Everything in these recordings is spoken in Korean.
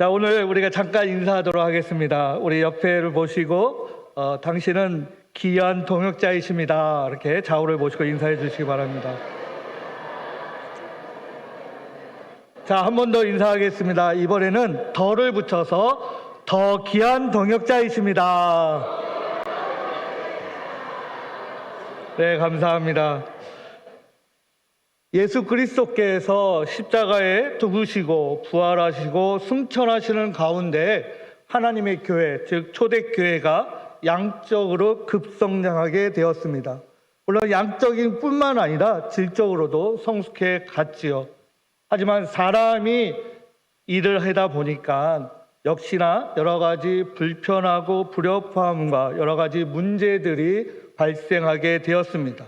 자, 오늘 우리가 잠깐 인사하도록 하겠습니다. 우리 옆에를 보시고 당신은 귀한 동역자이십니다. 이렇게 좌우를 보시고 인사해 주시기 바랍니다. 자, 한 번 더 인사하겠습니다. 이번에는 더를 붙여서 더 귀한 동역자이십니다. 네, 감사합니다. 예수 그리스도께서 십자가에 죽으시고 부활하시고 승천하시는 가운데 하나님의 교회, 즉 초대교회가 양적으로 급성장하게 되었습니다. 물론 양적인 뿐만 아니라 질적으로도 성숙해 갔지요. 하지만 사람이 일을 하다 보니까 역시나 여러 가지 불편하고 불협화음과 여러 가지 문제들이 발생하게 되었습니다.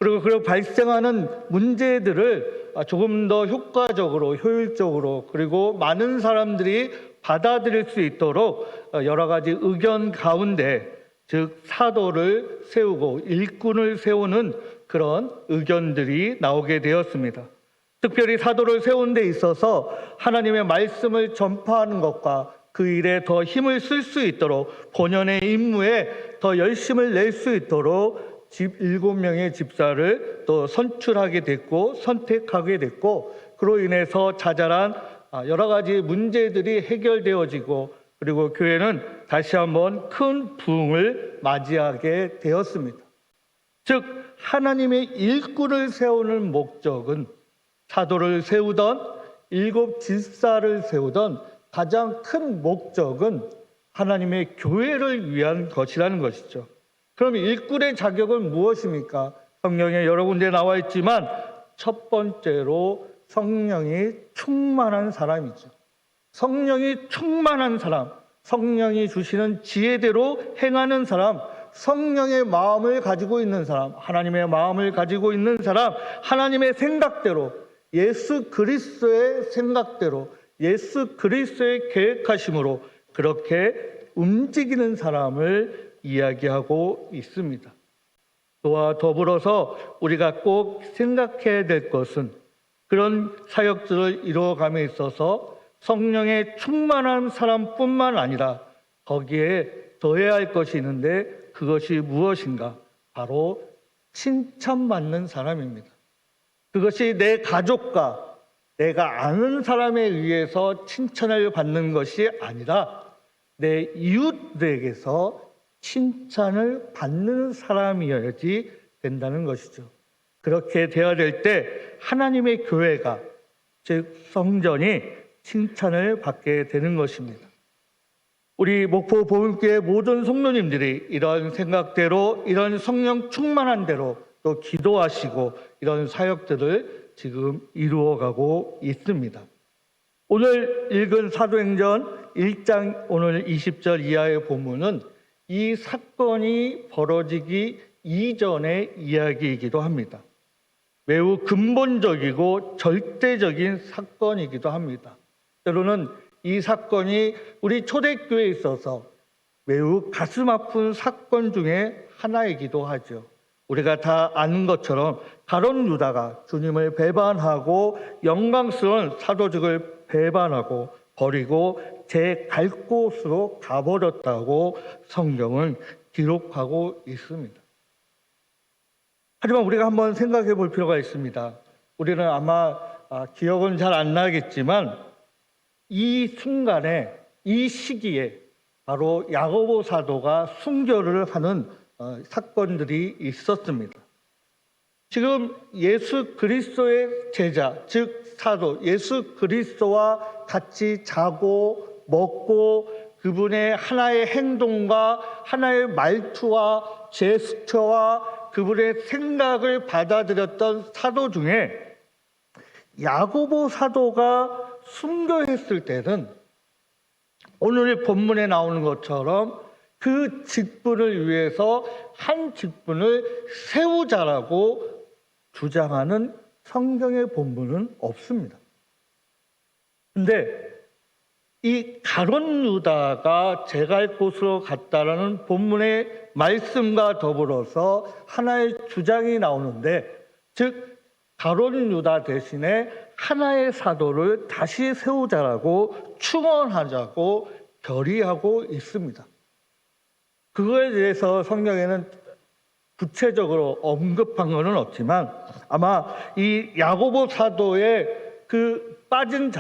그리고 그 발생하는 문제들을 조금 더 효과적으로, 효율적으로, 그리고 많은 사람들이 받아들일 수 있도록 여러 가지 의견 가운데, 즉 사도를 세우고 일꾼을 세우는 그런 의견들이 나오게 되었습니다. 특별히 사도를 세우는 데 있어서 하나님의 말씀을 전파하는 것과 그 일에 더 힘을 쓸 수 있도록, 본연의 임무에 더 열심을 낼 수 있도록 7명의 집사를 또 선출하게 됐고 선택하게 됐고, 그로 인해서 자잘한 여러 가지 문제들이 해결되어지고, 그리고 교회는 다시 한번 큰 부흥을 맞이하게 되었습니다. 즉 하나님의 일꾼을 세우는 목적은, 사도를 세우던 7 집사를 세우던 가장 큰 목적은 하나님의 교회를 위한 것이라는 것이죠. 그럼 일꾼의 자격은 무엇입니까? 성경에 여러 군데 나와 있지만 첫 번째로 성령이 충만한 사람이죠. 성령이 충만한 사람, 성령이 주시는 지혜대로 행하는 사람, 성령의 마음을 가지고 있는 사람, 하나님의 마음을 가지고 있는 사람, 하나님의 생각대로, 예수 그리스도의 생각대로, 예수 그리스도의 계획하심으로 그렇게 움직이는 사람을 이야기하고 있습니다. 또한 더불어서 우리가 꼭 생각해야 될 것은, 그런 사역들을 이루어감에 있어서 성령의 충만한 사람뿐만 아니라 거기에 더해야 할 것이 있는데, 그것이 무엇인가? 바로 칭찬받는 사람입니다. 그것이 내 가족과 내가 아는 사람에 의해서 칭찬을 받는 것이 아니라 내 이웃들에게서 칭찬을 받는 사람이어야지 된다는 것이죠. 그렇게 되어야 될 때 하나님의 교회가, 즉 성전이 칭찬을 받게 되는 것입니다. 우리 목포 복음교회 모든 성도님들이 이런 생각대로, 이런 성령 충만한 대로 또 기도하시고 이런 사역들을 지금 이루어가고 있습니다. 오늘 읽은 사도행전 1장 오늘 20절 이하의 본문은 이 사건이 벌어지기 이전의 이야기이기도 합니다. 매우 근본적이고 절대적인 사건이기도 합니다. 때로는 이 사건이 우리 초대교회에 있어서 매우 가슴 아픈 사건 중에 하나이기도 하죠. 우리가 다 아는 것처럼 가룟 유다가 주님을 배반하고 영광스러운 사도직을 배반하고 버리고 제 갈 곳으로 가버렸다고 성경은 기록하고 있습니다. 하지만 우리가 한번 생각해 볼 필요가 있습니다. 우리는 아마 기억은 잘 안 나겠지만 이 순간에, 이 시기에 바로 야고보 사도가 순교를 하는 사건들이 있었습니다. 지금 예수 그리스도의 제자, 즉 사도, 예수 그리스도와 같이 자고 먹고 그분의 하나의 행동과 하나의 말투와 제스처와 그분의 생각을 받아들였던 사도 중에 야고보 사도가 순교했을 때는 오늘 본문에 나오는 것처럼 그 직분을 위해서 한 직분을 세우자라고 주장하는 성경의 본문은 없습니다. 근데 이 가룟 유다가 제 갈 곳으로 갔다라는 본문의 말씀과 더불어서 하나의 주장이 나오는데, 즉 가룟 유다 대신에 하나의 사도를 다시 세우자라고 충원하자고 결의하고 있습니다. 그거에 대해서 성경에는 구체적으로 언급한 것은 없지만 아마 이 야고보 사도의 그 빠진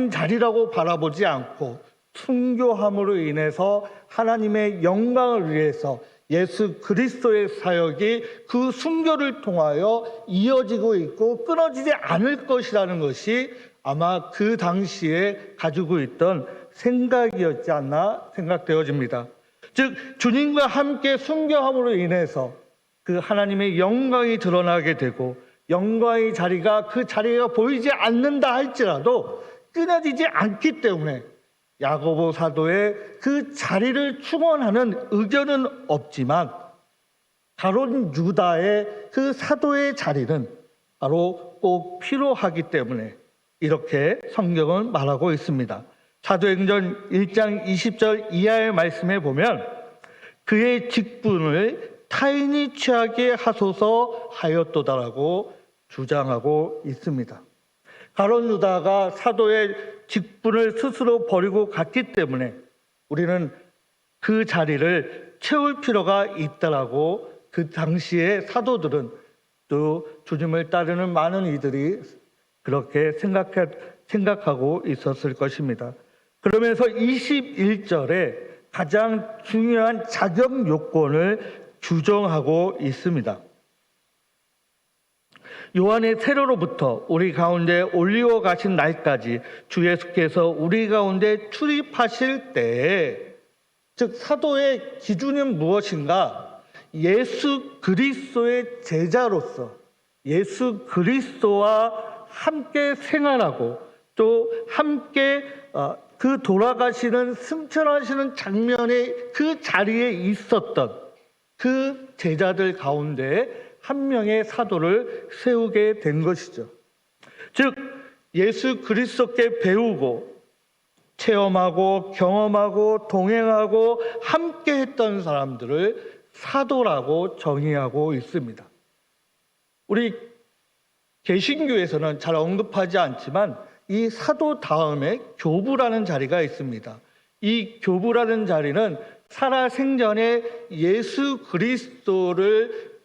자리라고 바라보지 않고 순교함으로 인해서 하나님의 영광을 위해서 예수 그리스도의 사역이 그 순교를 통하여 이어지고 있고 끊어지지 않을 것이라는 것이 아마 그 당시에 가지고 있던 생각이었지 않나 생각되어집니다. 즉 주님과 함께 순교함으로 인해서 그 하나님의 영광이 드러나게 되고 영광의 자리가 그 자리가 보이지 않는다 할지라도 끊어지지 않기 때문에 야고보 사도의 그 자리를 충원하는 의견은 없지만 가론 유다의 그 사도의 자리는 바로 꼭 필요하기 때문에 이렇게 성경은 말하고 있습니다. 사도행전 1장 20절 이하의 말씀에 보면 그의 직분을 타인이 취하게 하소서 하였도다라고 주장하고 있습니다. 가론 유다가 사도의 직분을 스스로 버리고 갔기 때문에 우리는 그 자리를 채울 필요가 있다라고 그 당시의 사도들은 또 주님을 따르는 많은 이들이 그렇게 생각하고 있었을 것입니다. 그러면서 21절에 가장 중요한 자격 요건을 규정하고 있습니다. 요한의 세례로부터 우리 가운데 올리워 가신 날까지 주 예수께서 우리 가운데 출입하실 때에, 즉 사도의 기준은 무엇인가? 예수 그리스도의 제자로서 예수 그리스도와 함께 생활하고 또 함께 그 돌아가시는 승천하시는 장면의 그 자리에 있었던 그 제자들 가운데 한 명의 사도를 세우게 된 것이죠. 즉 예수 그리스도께 배우고 체험하고 경험하고 동행하고 함께 했던 사람들을 사도라고 정의하고 있습니다. 우리 개신교에서는 잘 언급하지 않지만 이 사도 다음에 교부라는 자리가 있습니다. 이 교부라는 자리는 살아생전에 예수 그리스도를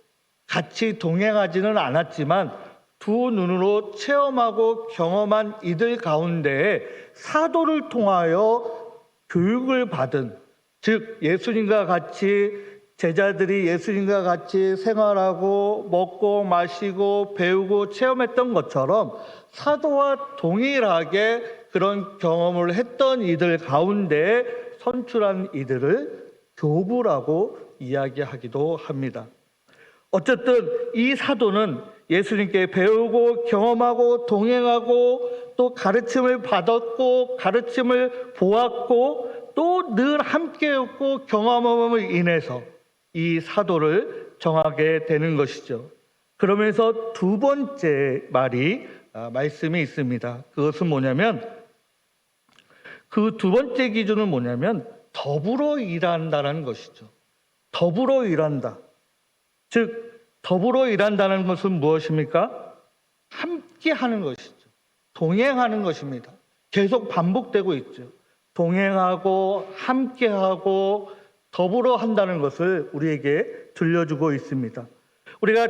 같이 동행하지는 않았지만 두 눈으로 체험하고 경험한 이들 가운데 사도를 통하여 교육을 받은, 즉 예수님과 같이 제자들이 예수님과 같이 생활하고 먹고 마시고 배우고 체험했던 것처럼 사도와 동일하게 그런 경험을 했던 이들 가운데 선출한 이들을 교부라고 이야기하기도 합니다. 어쨌든 이 사도는 예수님께 배우고 경험하고 동행하고 또 가르침을 받았고 가르침을 보았고 또 늘 함께였고 경험함으로 인해서 이 사도를 정하게 되는 것이죠. 그러면서 두 번째 말씀이 있습니다. 그것은 뭐냐면, 그 두 번째 기준은 뭐냐면 더불어 일한다는 것이죠. 더불어 일한다. 즉 더불어 일한다는 것은 무엇입니까? 함께 하는 것이죠. 동행하는 것입니다. 계속 반복되고 있죠. 동행하고 함께하고 더불어 한다는 것을 우리에게 들려주고 있습니다. 우리가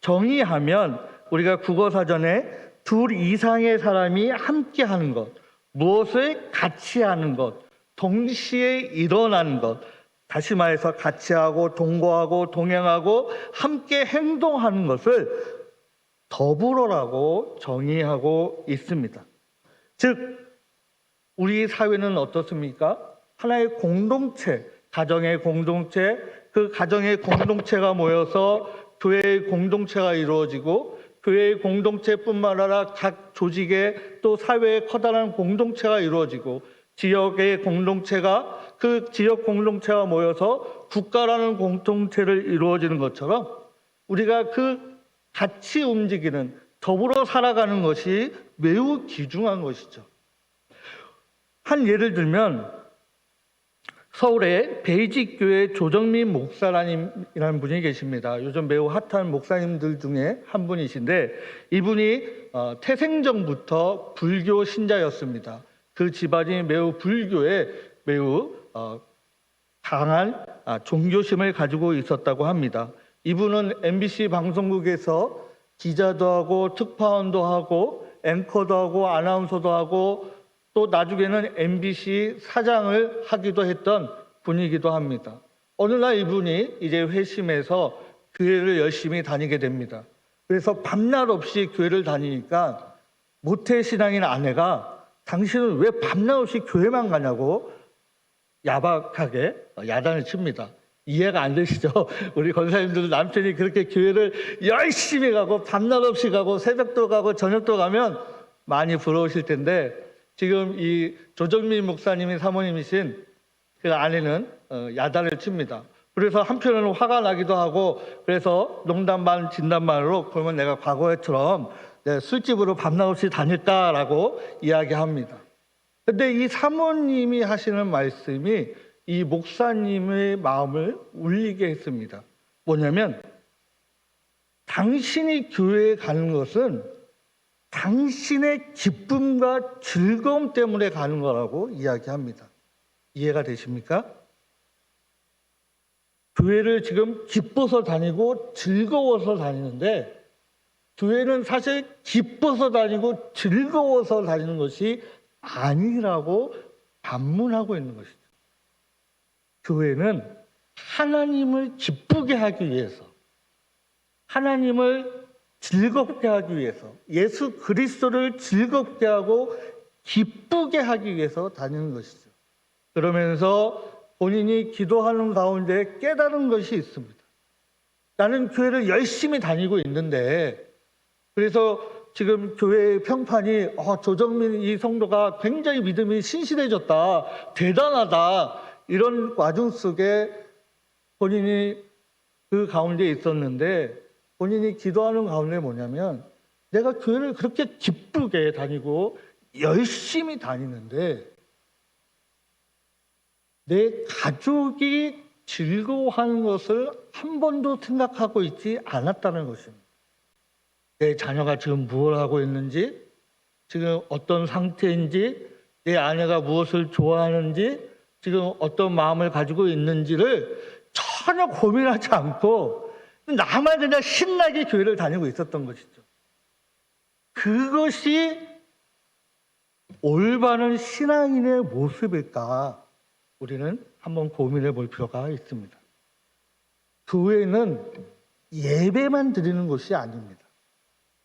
정의하면 우리가 국어사전에 둘 이상의 사람이 함께하는 것, 무엇을 같이 하는 것, 동시에 일어나는 것, 다시 말해서 같이 하고 동거하고 동행하고 함께 행동하는 것을 더불어라고 정의하고 있습니다. 즉 우리 사회는 어떻습니까? 하나의 공동체, 가정의 공동체, 그 가정의 공동체가 모여서 교회의 공동체가 이루어지고 교회의 공동체뿐만 아니라 각 조직의 또 사회의 커다란 공동체가 이루어지고 지역의 공동체가 그 지역 공동체가 모여서 국가라는 공동체를 이루어지는 것처럼 우리가 그 같이 움직이는 더불어 살아가는 것이 매우 귀중한 것이죠. 한 예를 들면 서울의 베이직교회 조정민 목사님이라는 분이 계십니다. 요즘 매우 핫한 목사님들 중에 한 분이신데 이분이 태생전부터 불교 신자였습니다. 그 집안이 매우 불교에 매우 강한 종교심을 가지고 있었다고 합니다. 이분은 MBC 방송국에서 기자도 하고 특파원도 하고 앵커도 하고 아나운서도 하고 또 나중에는 MBC 사장을 하기도 했던 분이기도 합니다. 어느 날 이분이 이제 회심해서 교회를 열심히 다니게 됩니다. 그래서 밤낮 없이 교회를 다니니까 모태신앙인 아내가 당신은 왜 밤낮 없이 교회만 가냐고 야박하게 야단을 칩니다. 이해가 안 되시죠? 우리 권사님들 남편이 그렇게 교회를 열심히 가고 밤낮 없이 가고 새벽도 가고 저녁도 가면 많이 부러우실 텐데 지금 이 조정민 목사님이 사모님이신 그 아내는 야단을 칩니다. 그래서 한편으로는 화가 나기도 하고 그래서 농담 반 진담 반으로 그러면 내가 과거에처럼 술집으로 밤낮 없이 다녔다라고 이야기합니다. 근데 이 사모님이 하시는 말씀이 이 목사님의 마음을 울리게 했습니다. 뭐냐면 당신이 교회에 가는 것은 당신의 기쁨과 즐거움 때문에 가는 거라고 이야기합니다. 이해가 되십니까? 교회를 지금 기뻐서 다니고 즐거워서 다니는데 교회는 사실 기뻐서 다니고 즐거워서 다니는 것이 아니라고 반문하고 있는 것이죠. 교회는 하나님을 기쁘게 하기 위해서, 하나님을 즐겁게 하기 위해서, 예수 그리스도를 즐겁게 하고 기쁘게 하기 위해서 다니는 것이죠. 그러면서 본인이 기도하는 가운데 깨달은 것이 있습니다. 나는 교회를 열심히 다니고 있는데 그래서 지금 교회의 평판이 조정민 이 성도가 굉장히 믿음이 신실해졌다, 대단하다 이런 와중 속에 본인이 그 가운데 있었는데 본인이 기도하는 가운데 뭐냐면 내가 교회를 그렇게 기쁘게 다니고 열심히 다니는데 내 가족이 즐거워하는 것을 한 번도 생각하고 있지 않았다는 것입니다. 내 자녀가 지금 무엇을 하고 있는지, 지금 어떤 상태인지, 내 아내가 무엇을 좋아하는지, 지금 어떤 마음을 가지고 있는지를 전혀 고민하지 않고 나만 그냥 신나게 교회를 다니고 있었던 것이죠. 그것이 올바른 신앙인의 모습일까? 우리는 한번 고민해 볼 필요가 있습니다. 교회는 예배만 드리는 것이 아닙니다.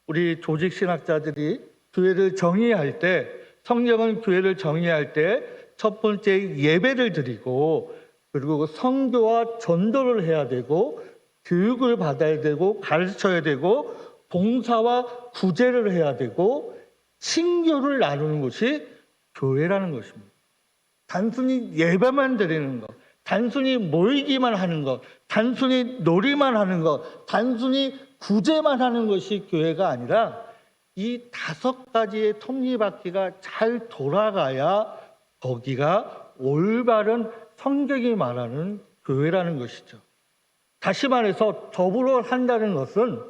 우리 조직 신학자들이 교회를 정의할 때, 성경은 교회를 정의할 때 첫 번째 예배를 드리고 그리고 선교와 전도를 해야 되고 교육을 받아야 되고 가르쳐야 되고 봉사와 구제를 해야 되고 친교를 나누는 것이 교회라는 것입니다. 단순히 예배만 드리는 것, 단순히 모이기만 하는 것, 단순히 놀이만 하는 것, 단순히 구제만 하는 것이 교회가 아니라 이 5가지의 톱니바퀴가 잘 돌아가야 거기가 올바른 성경이 말하는 교회라는 것이죠. 다시 말해서 더불어 간다는 것은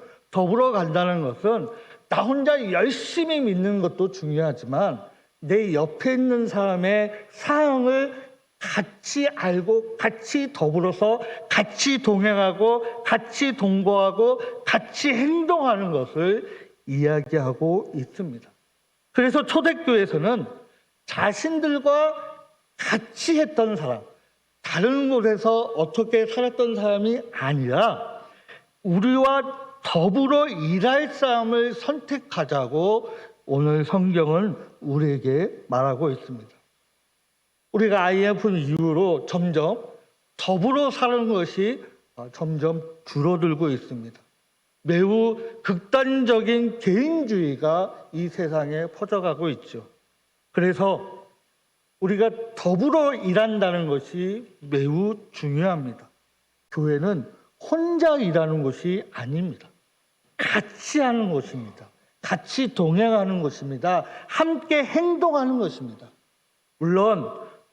나 혼자 열심히 믿는 것도 중요하지만 내 옆에 있는 사람의 사랑을 같이 알고 같이 더불어서 같이 동행하고 같이 동거하고 같이 행동하는 것을 이야기하고 있습니다. 그래서 초대교회에서는 자신들과 같이 했던 사람, 다른 곳에서 어떻게 살았던 사람이 아니라 우리와 더불어 일할 사람을 선택하자고 오늘 성경은 우리에게 말하고 있습니다. 우리가 IMF 이후로 점점 더불어 사는 것이 점점 줄어들고 있습니다. 매우 극단적인 개인주의가 이 세상에 퍼져가고 있죠. 그래서 우리가 더불어 일한다는 것이 매우 중요합니다. 교회는 혼자 일하는 것이 아닙니다. 같이 하는 것입니다. 같이 동행하는 것입니다. 함께 행동하는 것입니다. 물론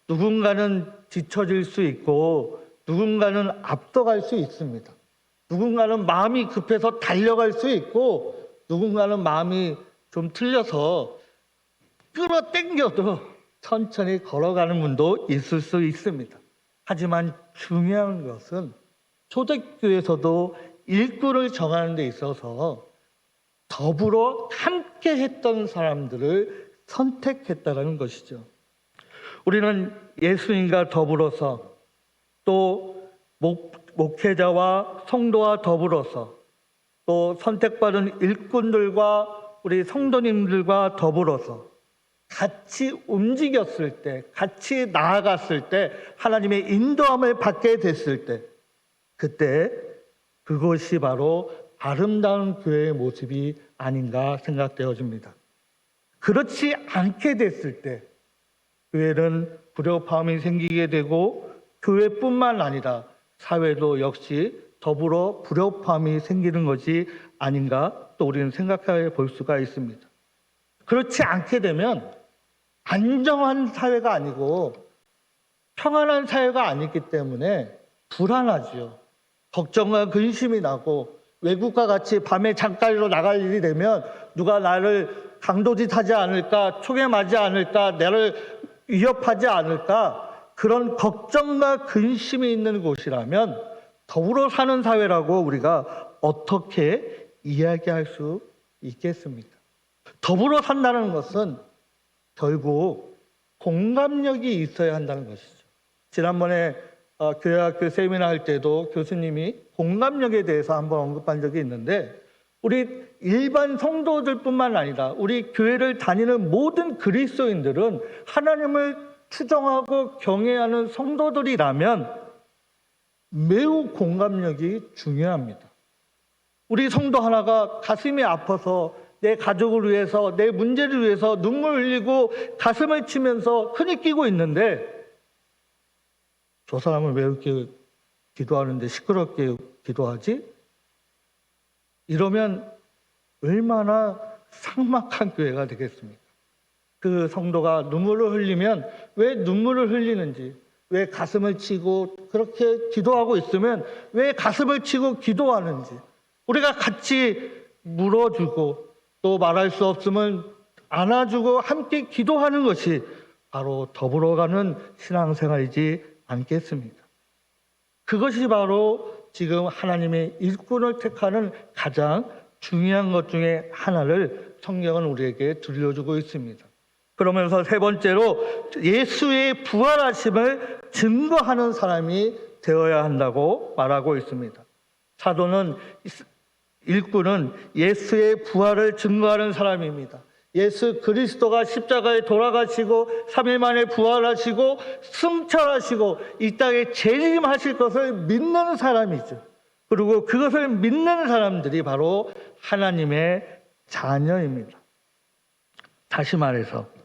누군가는 뒤처질 수 있고 누군가는 앞서갈 수 있습니다. 누군가는 마음이 급해서 달려갈 수 있고 누군가는 마음이 좀 틀려서 끌어당겨도 천천히 걸어가는 분도 있을 수 있습니다. 하지만 중요한 것은 초대교회에서도 일꾼을 정하는 데 있어서 더불어 함께 했던 사람들을 선택했다는 것이죠. 우리는 예수님과 더불어서 또 목회자와 성도와 더불어서 또 선택받은 일꾼들과 우리 성도님들과 더불어서 같이 움직였을 때, 같이 나아갔을 때, 하나님의 인도함을 받게 됐을 때, 그때 그것이 바로 아름다운 교회의 모습이 아닌가 생각되어집니다. 그렇지 않게 됐을 때 교회는 불협화음이 생기게 되고 교회뿐만 아니라 사회도 역시 더불어 불협화음이 생기는 것이 아닌가 또 우리는 생각해 볼 수가 있습니다. 그렇지 않게 되면 안정한 사회가 아니고 평안한 사회가 아니기 때문에 불안하죠. 걱정과 근심이 나고 외국과 같이 밤에 장가리로 나갈 일이 되면 누가 나를 강도짓하지 않을까, 총에 맞지 않을까, 나를 위협하지 않을까, 그런 걱정과 근심이 있는 곳이라면 더불어 사는 사회라고 우리가 어떻게 이야기할 수 있겠습니까? 더불어 산다는 것은 결국 공감력이 있어야 한다는 것이죠. 지난번에 교회학교 세미나 할 때도 교수님이 공감력에 대해서 한번 언급한 적이 있는데 우리 일반 성도들뿐만 아니라 우리 교회를 다니는 모든 그리스도인들은 하나님을 추정하고 경외하는 성도들이라면 매우 공감력이 중요합니다. 우리 성도 하나가 가슴이 아파서 내 가족을 위해서 내 문제를 위해서 눈물 흘리고 가슴을 치면서 흐느끼고 있는데 저 사람은 왜 이렇게 기도하는데 시끄럽게 기도하지? 이러면 얼마나 삭막한 교회가 되겠습니까? 그 성도가 눈물을 흘리면 왜 눈물을 흘리는지, 왜 가슴을 치고 그렇게 기도하고 있으면 왜 가슴을 치고 기도하는지 우리가 같이 물어주고 또 말할 수 없으면 안아주고 함께 기도하는 것이 바로 더불어가는 신앙생활이지 않겠습니까? 그것이 바로 지금 하나님의 일꾼을 택하는 가장 중요한 것 중에 하나를 성경은 우리에게 들려주고 있습니다. 그러면서 세 번째로 예수의 부활하심을 증거하는 사람이 되어야 한다고 말하고 있습니다. 사도는 일꾼은 예수의 부활을 증거하는 사람입니다. 예수 그리스도가 십자가에 돌아가시고 3일 만에 부활하시고 승천하시고 이 땅에 재림하실 것을 믿는 사람이죠. 그리고 그것을 믿는 사람들이 바로 하나님의 자녀입니다. 다시 말해서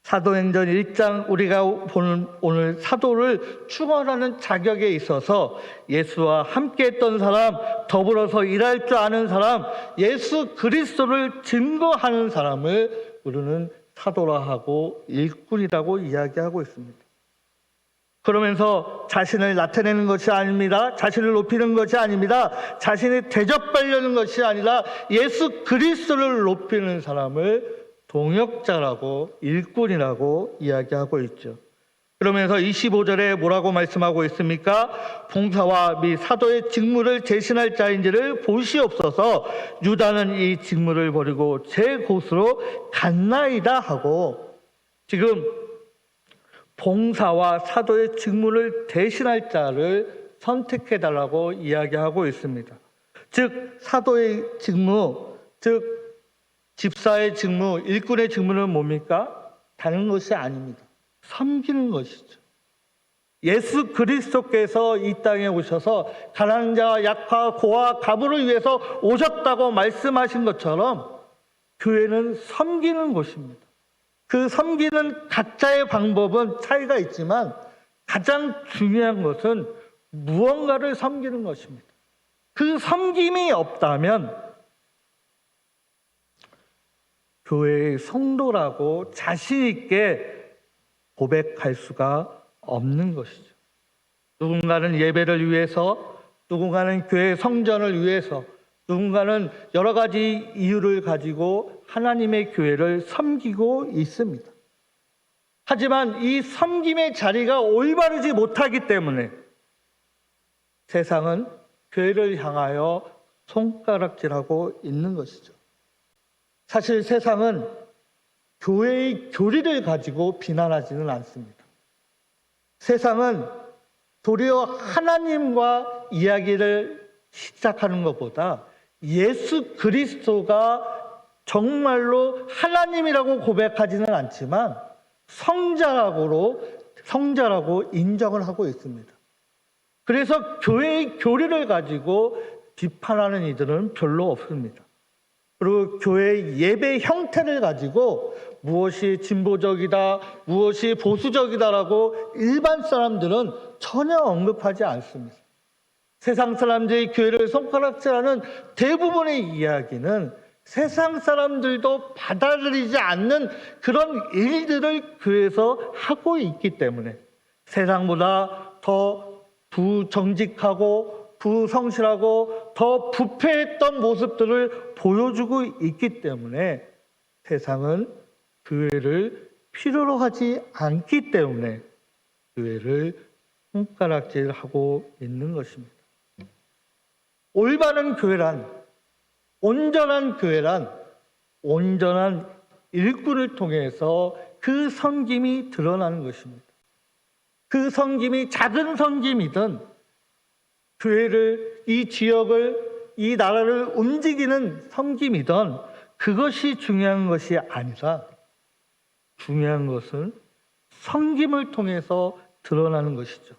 사도행전 1장 우리가 보는 오늘 사도를 충원하는 자격에 있어서 예수와 함께했던 사람, 더불어서 일할 줄 아는 사람, 예수 그리스도를 증거하는 사람을 우리는 사도라 하고 일꾼이라고 이야기하고 있습니다. 그러면서 자신을 나타내는 것이 아닙니다. 자신을 높이는 것이 아닙니다. 자신이 대접받려는 것이 아니라 예수 그리스도를 높이는 사람을 동역자라고 일꾼이라고 이야기하고 있죠. 그러면서 25절에 뭐라고 말씀하고 있습니까? 봉사와 및 사도의 직무를 대신할 자인지를 보시옵소서. 유다는 이 직무를 버리고 제 곳으로 갔나이다 하고 지금 봉사와 사도의 직무를 대신할 자를 선택해달라고 이야기하고 있습니다. 즉 사도의 직무, 즉 집사의 직무, 일꾼의 직무는 뭡니까? 다른 것이 아닙니다. 섬기는 것이죠. 예수 그리스도께서 이 땅에 오셔서 가난한 자와 약화, 고아, 가부를 위해서 오셨다고 말씀하신 것처럼 교회는 섬기는 곳입니다. 그 섬기는 각자의 방법은 차이가 있지만 가장 중요한 것은 무언가를 섬기는 것입니다. 그 섬김이 없다면 교회의 성도라고 자신 있게 고백할 수가 없는 것이죠. 누군가는 예배를 위해서, 누군가는 교회 성전을 위해서, 누군가는 여러 가지 이유를 가지고 하나님의 교회를 섬기고 있습니다. 하지만 이 섬김의 자리가 올바르지 못하기 때문에 세상은 교회를 향하여 손가락질하고 있는 것이죠. 사실 세상은 교회의 교리를 가지고 비난하지는 않습니다. 세상은 도리어 하나님과 이야기를 시작하는 것보다 예수 그리스도가 정말로 하나님이라고 고백하지는 않지만 성자라고 인정을 하고 있습니다. 그래서 교회의 교리를 가지고 비판하는 이들은 별로 없습니다. 그리고 교회의 예배 형태를 가지고 무엇이 진보적이다, 무엇이 보수적이다라고 일반 사람들은 전혀 언급하지 않습니다. 세상 사람들이 교회를 손가락질하는 대부분의 이야기는 세상 사람들도 받아들이지 않는 그런 일들을 교회에서 하고 있기 때문에 세상보다 더 부정직하고 부성실하고 더 부패했던 모습들을 보여주고 있기 때문에 세상은 교회를 필요로 하지 않기 때문에 교회를 손가락질하고 있는 것입니다. 올바른 교회란, 온전한 교회란 온전한 일꾼을 통해서 그 섬김이 드러나는 것입니다. 그 섬김이 작은 섬김이든 교회를, 이 지역을, 이 나라를 움직이는 섬김이든 그것이 중요한 것이 아니라 중요한 것은 섬김을 통해서 드러나는 것이죠.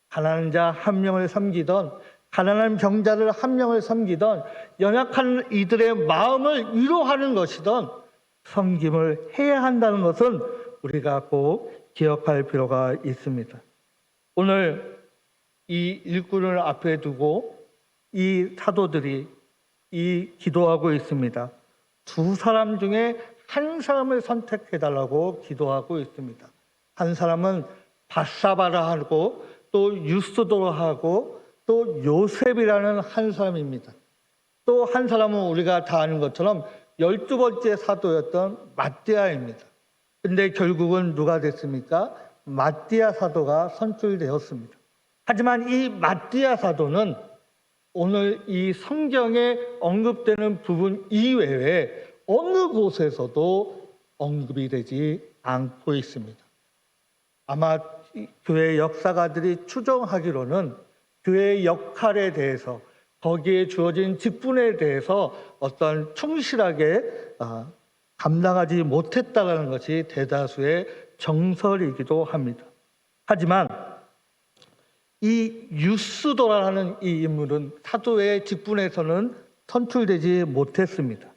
가난한 자 한 명을 섬기던, 가난한 병자를 한 명을 섬기던, 연약한 이들의 마음을 위로하는 것이든 섬김을 해야 한다는 것은 우리가 꼭 기억할 필요가 있습니다. 오늘 이 일꾼을 앞에 두고 이 사도들이 기도하고 있습니다. 두 사람 중에 한 사람을 선택해달라고 기도하고 있습니다. 한 사람은 바사바라 하고 또 유스도로 하고 또 요셉이라는 한 사람입니다. 또 한 사람은 우리가 다 아는 것처럼 12번째 사도였던 마띠아입니다. 근데 결국은 누가 됐습니까? 마띠아 사도가 선출되었습니다. 하지만 이 마띠아 사도는 오늘 이 성경에 언급되는 부분 이외에 어느 곳에서도 언급이 되지 않고 있습니다. 아마 교회 역사가들이 추정하기로는 교회의 역할에 대해서, 거기에 주어진 직분에 대해서 어떤 충실하게 감당하지 못했다는 것이 대다수의 정설이기도 합니다. 하지만 이 유스도라는 이 인물은 사도의 직분에서는 선출되지 못했습니다.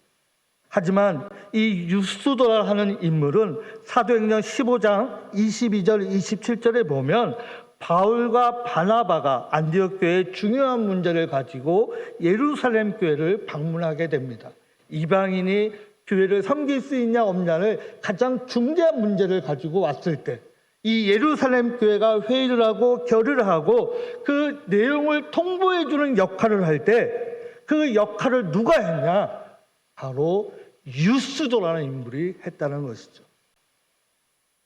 하지만 이 유스도라는 인물은 사도행전 15장 22절 27절에 보면 바울과 바나바가 안디옥 교회의 중요한 문제를 가지고 예루살렘 교회를 방문하게 됩니다. 이방인이 교회를 섬길 수 있냐 없냐를 가장 중대한 문제를 가지고 왔을 때 이 예루살렘 교회가 회의를 하고 결의를 하고 그 내용을 통보해 주는 역할을 할 때 그 역할을 누가 했냐? 바로 유스도라는 인물이 했다는 것이죠.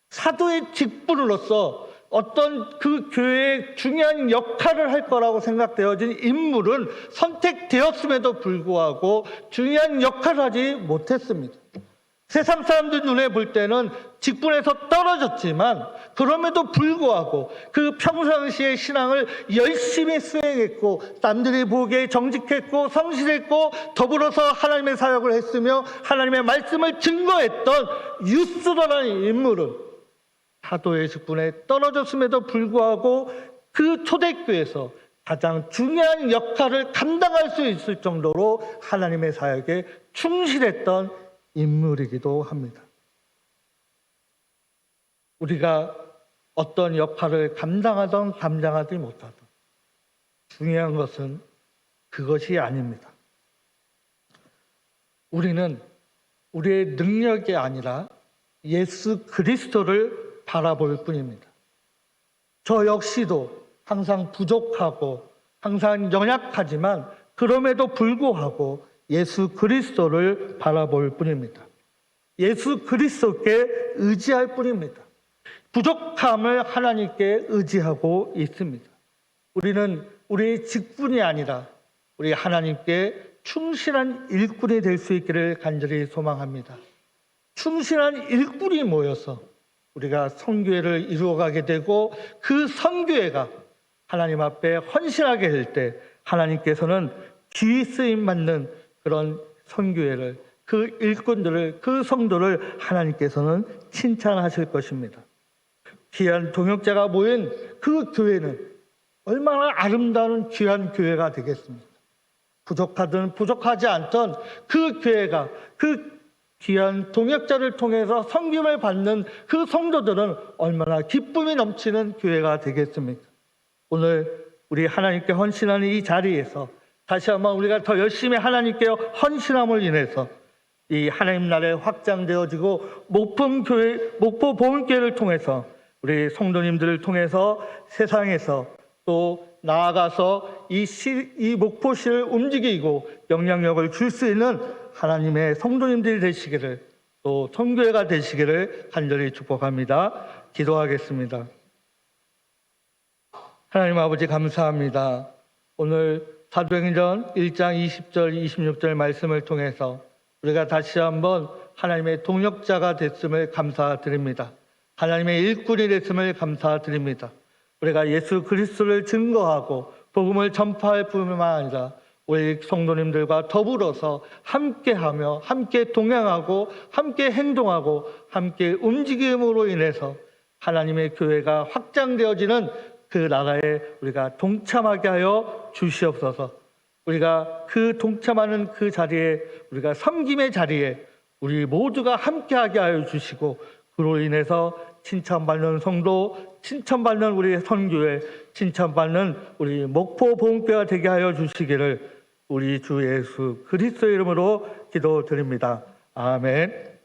사도의 직분으로서 어떤 그 교회의 중요한 역할을 할 거라고 생각되어진 인물은 선택되었음에도 불구하고 중요한 역할을 하지 못했습니다. 세상 사람들 눈에 볼 때는 직분에서 떨어졌지만 그럼에도 불구하고 그 평상시의 신앙을 열심히 수행했고 남들이 보기에 정직했고 성실했고 더불어서 하나님의 사역을 했으며 하나님의 말씀을 증거했던 유스도라는 인물은 사도의 직분에 떨어졌음에도 불구하고 그 초대교회에서 가장 중요한 역할을 감당할 수 있을 정도로 하나님의 사역에 충실했던 인물이기도 합니다. 우리가 어떤 역할을 감당하든 감당하지 못하든 중요한 것은 그것이 아닙니다. 우리는 우리의 능력이 아니라 예수 그리스도를 바라볼 뿐입니다. 저 역시도 항상 부족하고 항상 연약하지만 그럼에도 불구하고 예수 그리스도를 바라볼 뿐입니다. 예수 그리스도께 의지할 뿐입니다. 부족함을 하나님께 의지하고 있습니다. 우리는 우리의 직분이 아니라 우리 하나님께 충실한 일꾼이 될 수 있기를 간절히 소망합니다. 충실한 일꾼이 모여서 우리가 선교회를 이루어가게 되고 그 선교회가 하나님 앞에 헌신하게 될 때 하나님께서는 귀 쓰임 받는 그런 선교회를, 그 일꾼들을, 그 성도를 하나님께서는 칭찬하실 것입니다. 귀한 동역자가 모인 그 교회는 얼마나 아름다운 귀한 교회가 되겠습니까? 부족하든 부족하지 않던 그 교회가 그 귀한 동역자를 통해서 섬김을 받는 그 성도들은 얼마나 기쁨이 넘치는 교회가 되겠습니까? 오늘 우리 하나님께 헌신하는 이 자리에서 다시 한번 우리가 더 열심히 하나님께 헌신함을 인해서 이 하나님 나라에 확장되어지고 목포 보훈교회를 통해서 우리 성도님들을 통해서 세상에서 또 나아가서 이 목포시를 움직이고 영향력을 줄 수 있는 하나님의 성도님들이 되시기를, 또 선교회가 되시기를 간절히 축복합니다. 기도하겠습니다. 하나님 아버지 감사합니다. 오늘 사도행전 1장 20절 26절 말씀을 통해서 우리가 다시 한번 하나님의 동역자가 됐음을 감사드립니다. 하나님의 일꾼이 됐음을 감사드립니다. 우리가 예수 그리스도를 증거하고 복음을 전파할 뿐만 아니라 우리 성도님들과 더불어서 함께하며 함께 동행하고 함께 행동하고 함께 움직임으로 인해서 하나님의 교회가 확장되어지는 그 나라에 우리가 동참하게 하여 주시옵소서. 우리가 그 동참하는 그 자리에, 우리가 섬김의 자리에 우리 모두가 함께하게 하여 주시고, 그로 인해서 칭찬받는 성도, 칭찬받는 우리 선교회, 칭찬받는 우리 목포 보훈교회가 되게 하여 주시기를 우리 주 예수 그리스도의 이름으로 기도드립니다. 아멘.